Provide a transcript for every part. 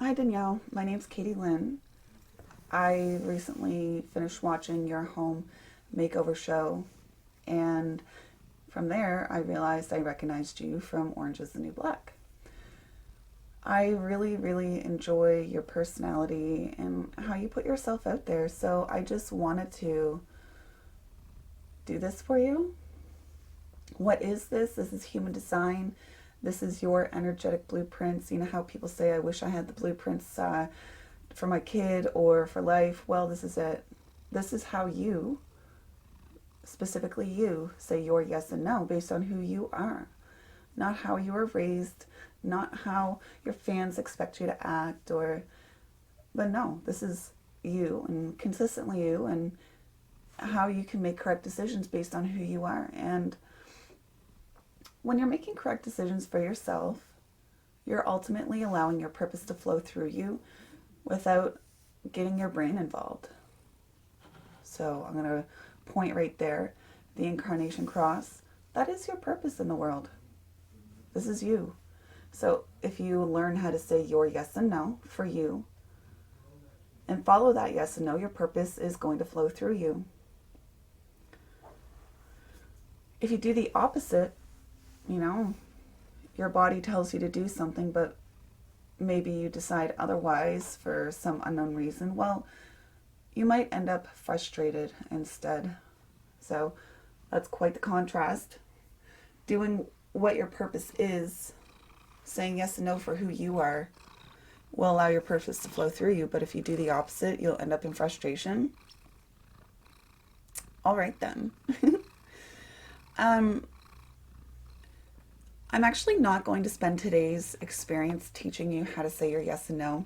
Hi Danielle, my name's Katie Lynn. I recently finished watching your home makeover show, and from there I realized I recognized you from Orange is the New Black. I really enjoy your personality and how you put yourself out there, so I just wanted to do this for you. What is this? This is human design. This is your energetic blueprints. You know how people say, I wish I had the blueprints for my kid or for life? Well, this is it. This is how you, specifically you, say your yes and no based on who you are, not how you were raised, not how your fans expect you to act, but no, this is you and consistently you, and how you can make correct decisions based on who you are. And when you're making correct decisions for yourself, you're ultimately allowing your purpose to flow through you without getting your brain involved. So I'm going to point right there, the incarnation cross. That is your purpose in the world. This is you. So if you learn how to say your yes and no for you and follow that yes and no, your purpose is going to flow through you. If you do the opposite, your body tells you to do something, but maybe you decide otherwise for some unknown reason, well, you might end up frustrated instead. So that's quite the contrast. Doing what your purpose is, saying yes and no for who you are, will allow your purpose to flow through you. But if you do the opposite, you'll end up in frustration. All right then. I'm actually not going to spend today's experience teaching you how to say your yes and no.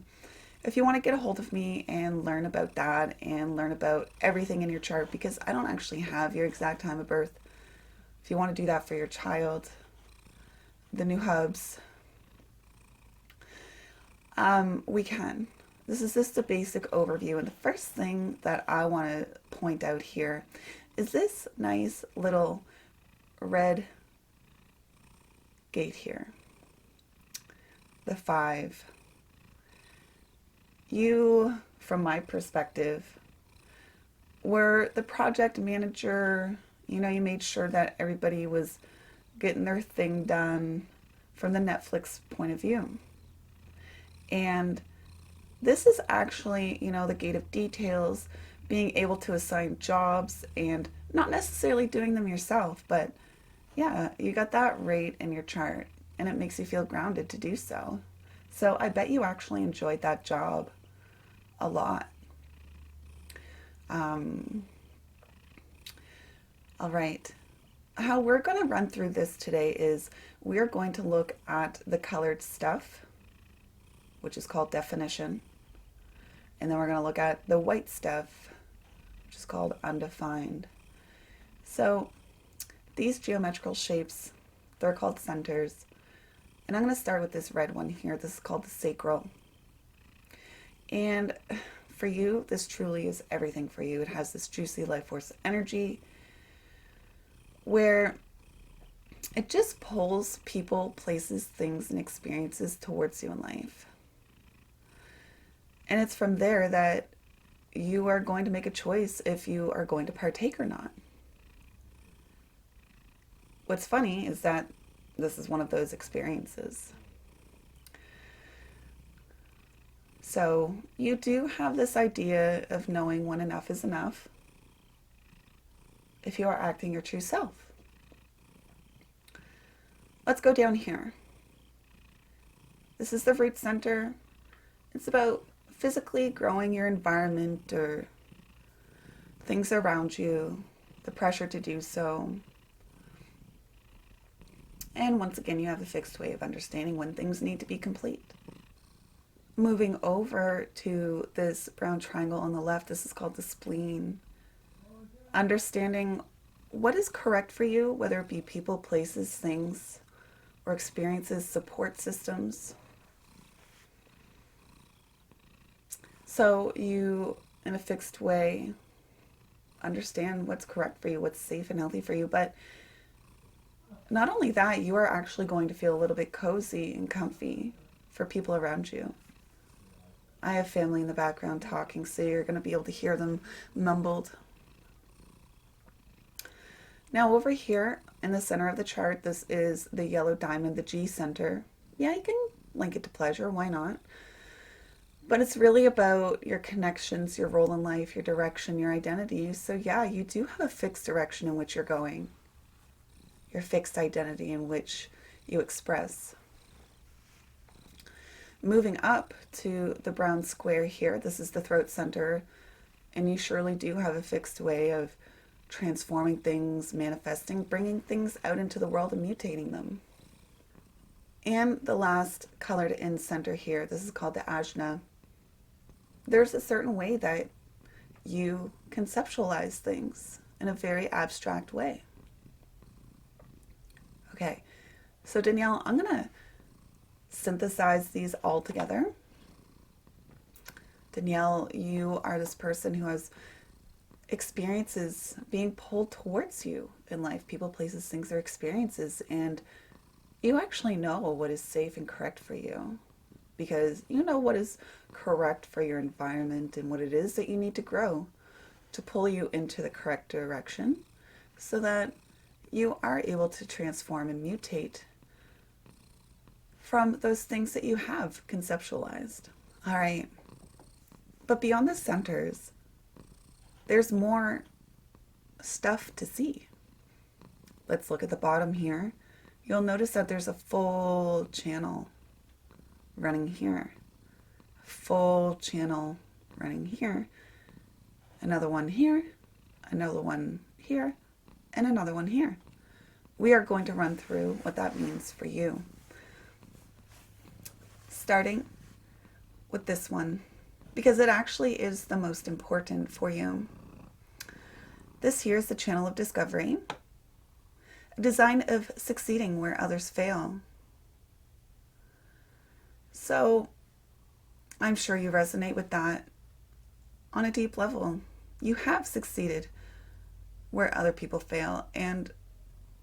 If you want to get a hold of me and learn about that and learn about everything in your chart, because I don't actually have your exact time of birth. If you want to do that for your child, the new hubs, we can. This is just a basic overview. And the first thing that I want to point out here is this nice little red gate here. The 5. You, from my perspective, were the project manager. You made sure that everybody was getting their thing done from the Netflix point of view. And this is actually, the gate of details, being able to assign jobs and not necessarily doing them yourself, but yeah, you got that right in your chart, and it makes you feel grounded to do so. So I bet you actually enjoyed that job a lot. All right. How we're going to run through this today is we're going to look at the colored stuff, which is called definition. And then we're going to look at the white stuff, which is called undefined. So these geometrical shapes, they're called centers. And I'm going to start with this red one here. This is called the sacral. And for you, this truly is everything for you. It has this juicy life force energy where it just pulls people, places, things, and experiences towards you in life. And it's from there that you are going to make a choice if you are going to partake or not. What's funny is that this is one of those experiences. So you do have this idea of knowing when enough is enough if you are acting your true self. Let's go down here. This is the root center. It's about physically growing your environment or things around you, the pressure to do so. And once again, you have a fixed way of understanding when things need to be complete. Moving over to this brown triangle on the left, this is called the spleen. Understanding what is correct for you, whether it be people, places, things, or experiences, support systems. So you, in a fixed way, understand what's correct for you, what's safe and healthy for you, but not only that, you are actually going to feel a little bit cozy and comfy for people around you. I have family in the background talking, so you're going to be able to hear them mumbled. Now over here in the center of the chart, this is the yellow diamond, the G center. Yeah, you can link it to pleasure, why not? But it's really about your connections, your role in life, your direction, your identity. So yeah, you do have a fixed direction in which you're going. Your fixed identity in which you express. Moving up to the brown square here, this is the throat center, and you surely do have a fixed way of transforming things, manifesting, bringing things out into the world and mutating them. And the last colored in center here, this is called the ajna. There's a certain way that you conceptualize things in a very abstract way. Okay, so Danielle, I'm going to synthesize these all together. Danielle, you are this person who has experiences being pulled towards you in life, people, places, things, or experiences, and you actually know what is safe and correct for you because you know what is correct for your environment and what it is that you need to grow to pull you into the correct direction so that you are able to transform and mutate from those things that you have conceptualized. All right. But beyond the centers, there's more stuff to see. Let's look at the bottom here. You'll notice that there's a full channel running here. Full channel running here. Another one here. Another one here. And another one here. We are going to run through what that means for you. Starting with this one, because it actually is the most important for you. This here is the channel of discovery, a design of succeeding where others fail. So I'm sure you resonate with that on a deep level. You have succeeded where other people fail, and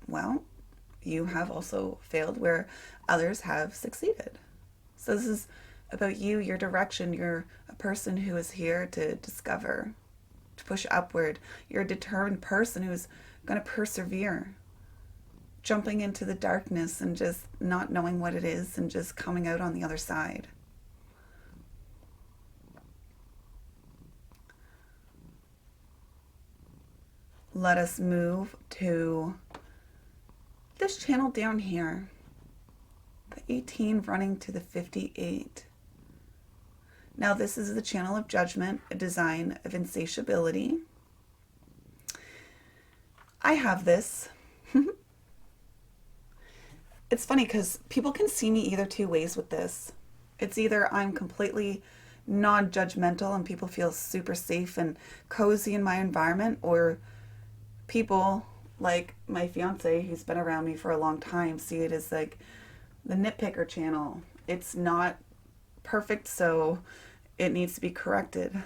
well, you have also failed where others have succeeded. So this is about you, your direction. You're a person who is here to discover, to push upward. You're a determined person who's going to persevere, jumping into the darkness and just not knowing what it is and just coming out on the other side. Let us move to this channel down here. The 18 running to the 58. Now this is the channel of judgment, a design of insatiability. I have this. It's funny because people can see me either two ways with this. It's either I'm completely non-judgmental and people feel super safe and cozy in my environment, or people like my fiance, who's been around me for a long time, see it as like the nitpicker channel. It's not perfect, so it needs to be corrected.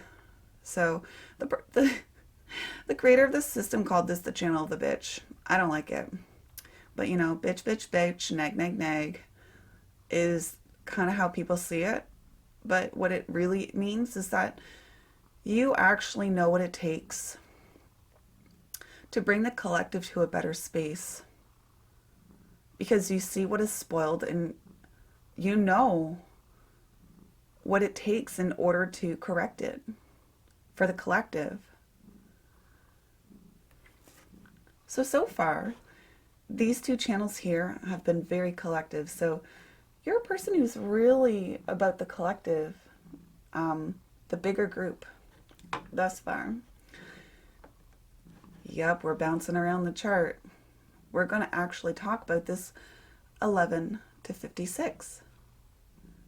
So the creator of this system called this the channel of the bitch. I don't like it. But you know, bitch, bitch, bitch, nag, nag, nag is kind of how people see it. But what it really means is that you actually know what it takes to bring the collective to a better space. Because you see what is spoiled and you know what it takes in order to correct it for the collective. So far, these two channels here have been very collective. So you're a person who's really about the collective, the bigger group thus far. Yep, we're bouncing around the chart. We're going to actually talk about this 11 to 56.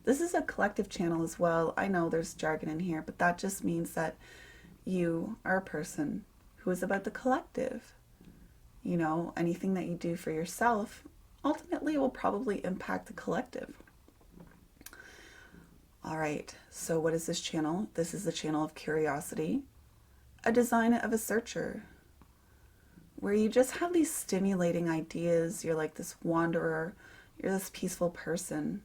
This is a collective channel as well. I know there's jargon in here, but that just means that you are a person who is about the collective. You know, anything that you do for yourself ultimately will probably impact the collective. All right, so what is this channel? This is the channel of curiosity, a design of a searcher, where you just have these stimulating ideas. You're like this wanderer. You're this peaceful person.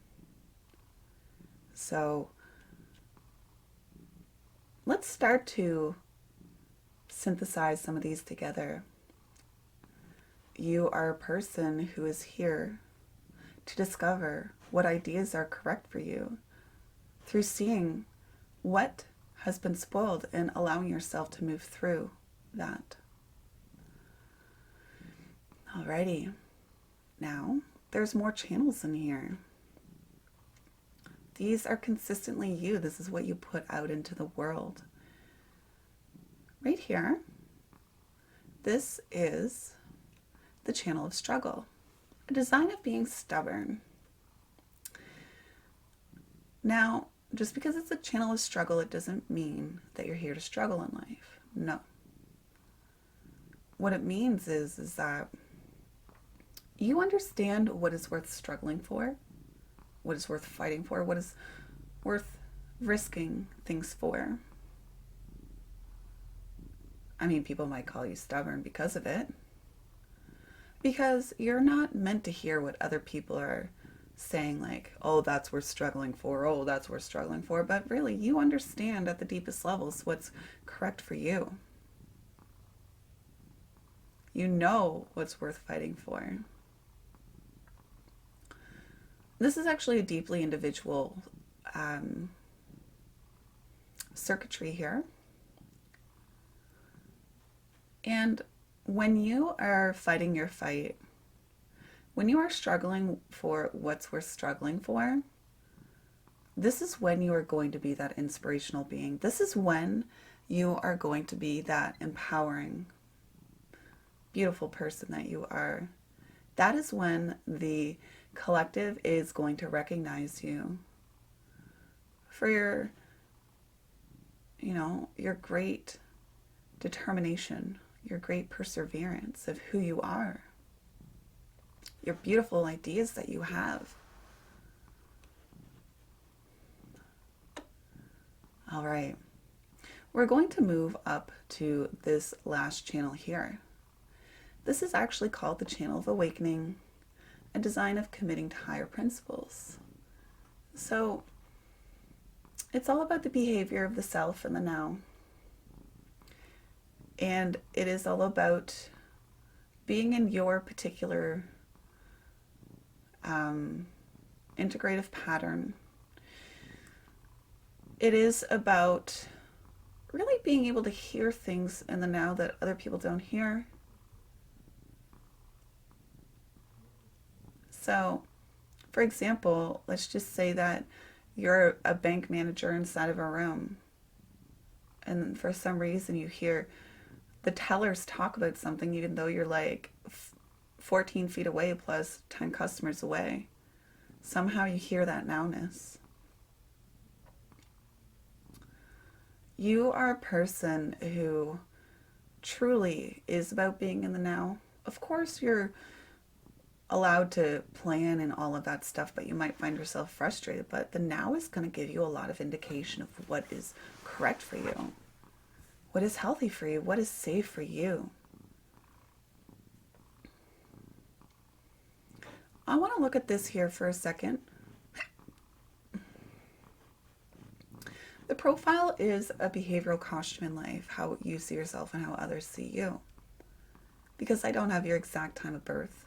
So let's start to synthesize some of these together. You are a person who is here to discover what ideas are correct for you through seeing what has been spoiled and allowing yourself to move through that. Alrighty, now there's more channels in here. These are consistently you. This is what you put out into the world. Right here, this is the channel of struggle, a design of being stubborn. Now, just because it's a channel of struggle, it doesn't mean that you're here to struggle in life. No. What it means is that you understand what is worth struggling for, what is worth fighting for, what is worth risking things for. I mean, people might call you stubborn because of it. Because you're not meant to hear what other people are saying, like, oh, that's worth struggling for, oh, that's worth struggling for. But really, you understand at the deepest levels what's correct for you. You know what's worth fighting for. This is actually a deeply individual circuitry here. And when you are fighting your fight, when you are struggling for what's worth struggling for, this is when you are going to be that inspirational being. This is when you are going to be that empowering, beautiful person that you are. That is when the collective is going to recognize you for your, your great determination, your great perseverance of who you are, your beautiful ideas that you have. All right, we're going to move up to this last channel here. This is actually called the channel of awakening, a design of committing to higher principles. So it's all about the behavior of the self and the now. And it is all about being in your particular integrative pattern. It is about really being able to hear things in the now that other people don't hear. So, for example, let's just say that you're a bank manager inside of a room, and for some reason you hear the tellers talk about something even though you're like 14 feet away plus 10 customers away. Somehow you hear that nowness. You are a person who truly is about being in the now. Of course, you're allowed to plan and all of that stuff, but you might find yourself frustrated. But the now is going to give you a lot of indication of what is correct for you, what is healthy for you, what is safe for you. I want to look at this here for a second. The profile is a behavioral costume in life, how you see yourself and how others see you. Because I don't have your exact time of birth,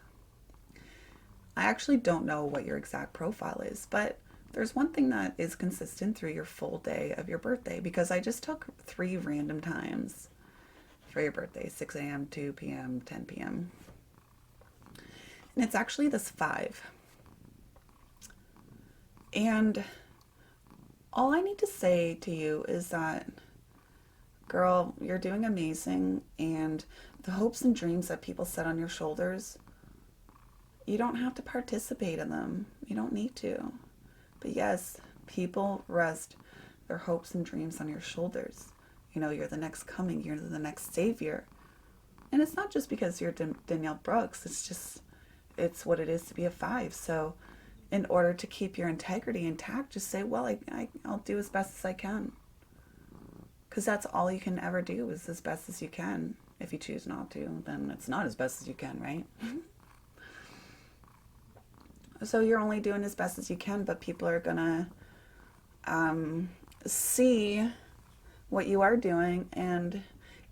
I actually don't know what your exact profile is, but there's one thing that is consistent through your full day of your birthday, because I just took 3 random times for your birthday, 6 a.m., 2 p.m., 10 p.m. And it's actually this 5. And all I need to say to you is that, girl, you're doing amazing, and the hopes and dreams that people set on your shoulders, you don't have to participate in them. You don't need to. But yes, people rest their hopes and dreams on your shoulders. You're the next coming. You're the next savior. And it's not just because you're Danielle Brooks. It's what it is to be a 5. So in order to keep your integrity intact, just say, well, I'll do as best as I can. Because that's all you can ever do, is as best as you can. If you choose not to, then it's not as best as you can, right? So you're only doing as best as you can, but people are gonna see what you are doing. And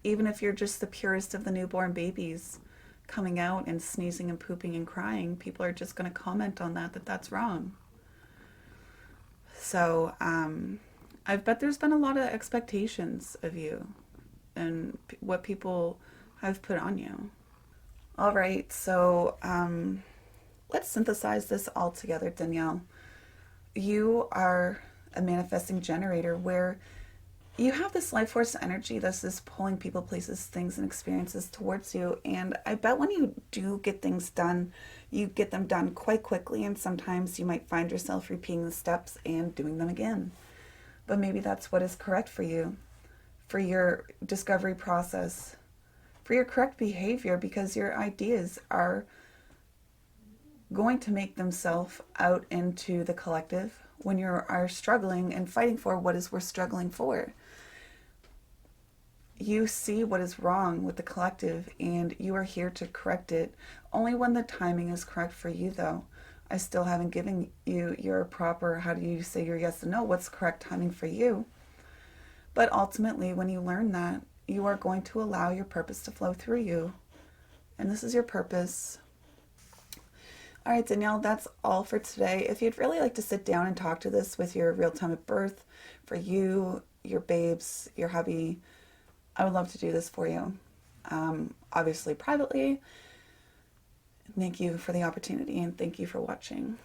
even if you're just the purest of the newborn babies coming out and sneezing and pooping and crying, people are just going to comment on that that's wrong. So I bet there's been a lot of expectations of you and what people have put on you. All right, so let's synthesize this all together, Danielle. You are a manifesting generator where you have this life force energy that's just pulling people, places, things, and experiences towards you. And I bet when you do get things done, you get them done quite quickly. And sometimes you might find yourself repeating the steps and doing them again. But maybe that's what is correct for you, for your discovery process, for your correct behavior, because your ideas are going to make themselves out into the collective when you are struggling and fighting for what is worth struggling for. You see what is wrong with the collective and you are here to correct it only when the timing is correct for you, though. I still haven't given you your proper, how do you say your yes and no, what's correct timing for you. But ultimately, when you learn that, you are going to allow your purpose to flow through you. And this is your purpose. All right, Danielle, that's all for today. If you'd really like to sit down and talk to this with your real time at birth, for you, your babes, your hubby, I would love to do this for you. Obviously, privately. Thank you for the opportunity and thank you for watching.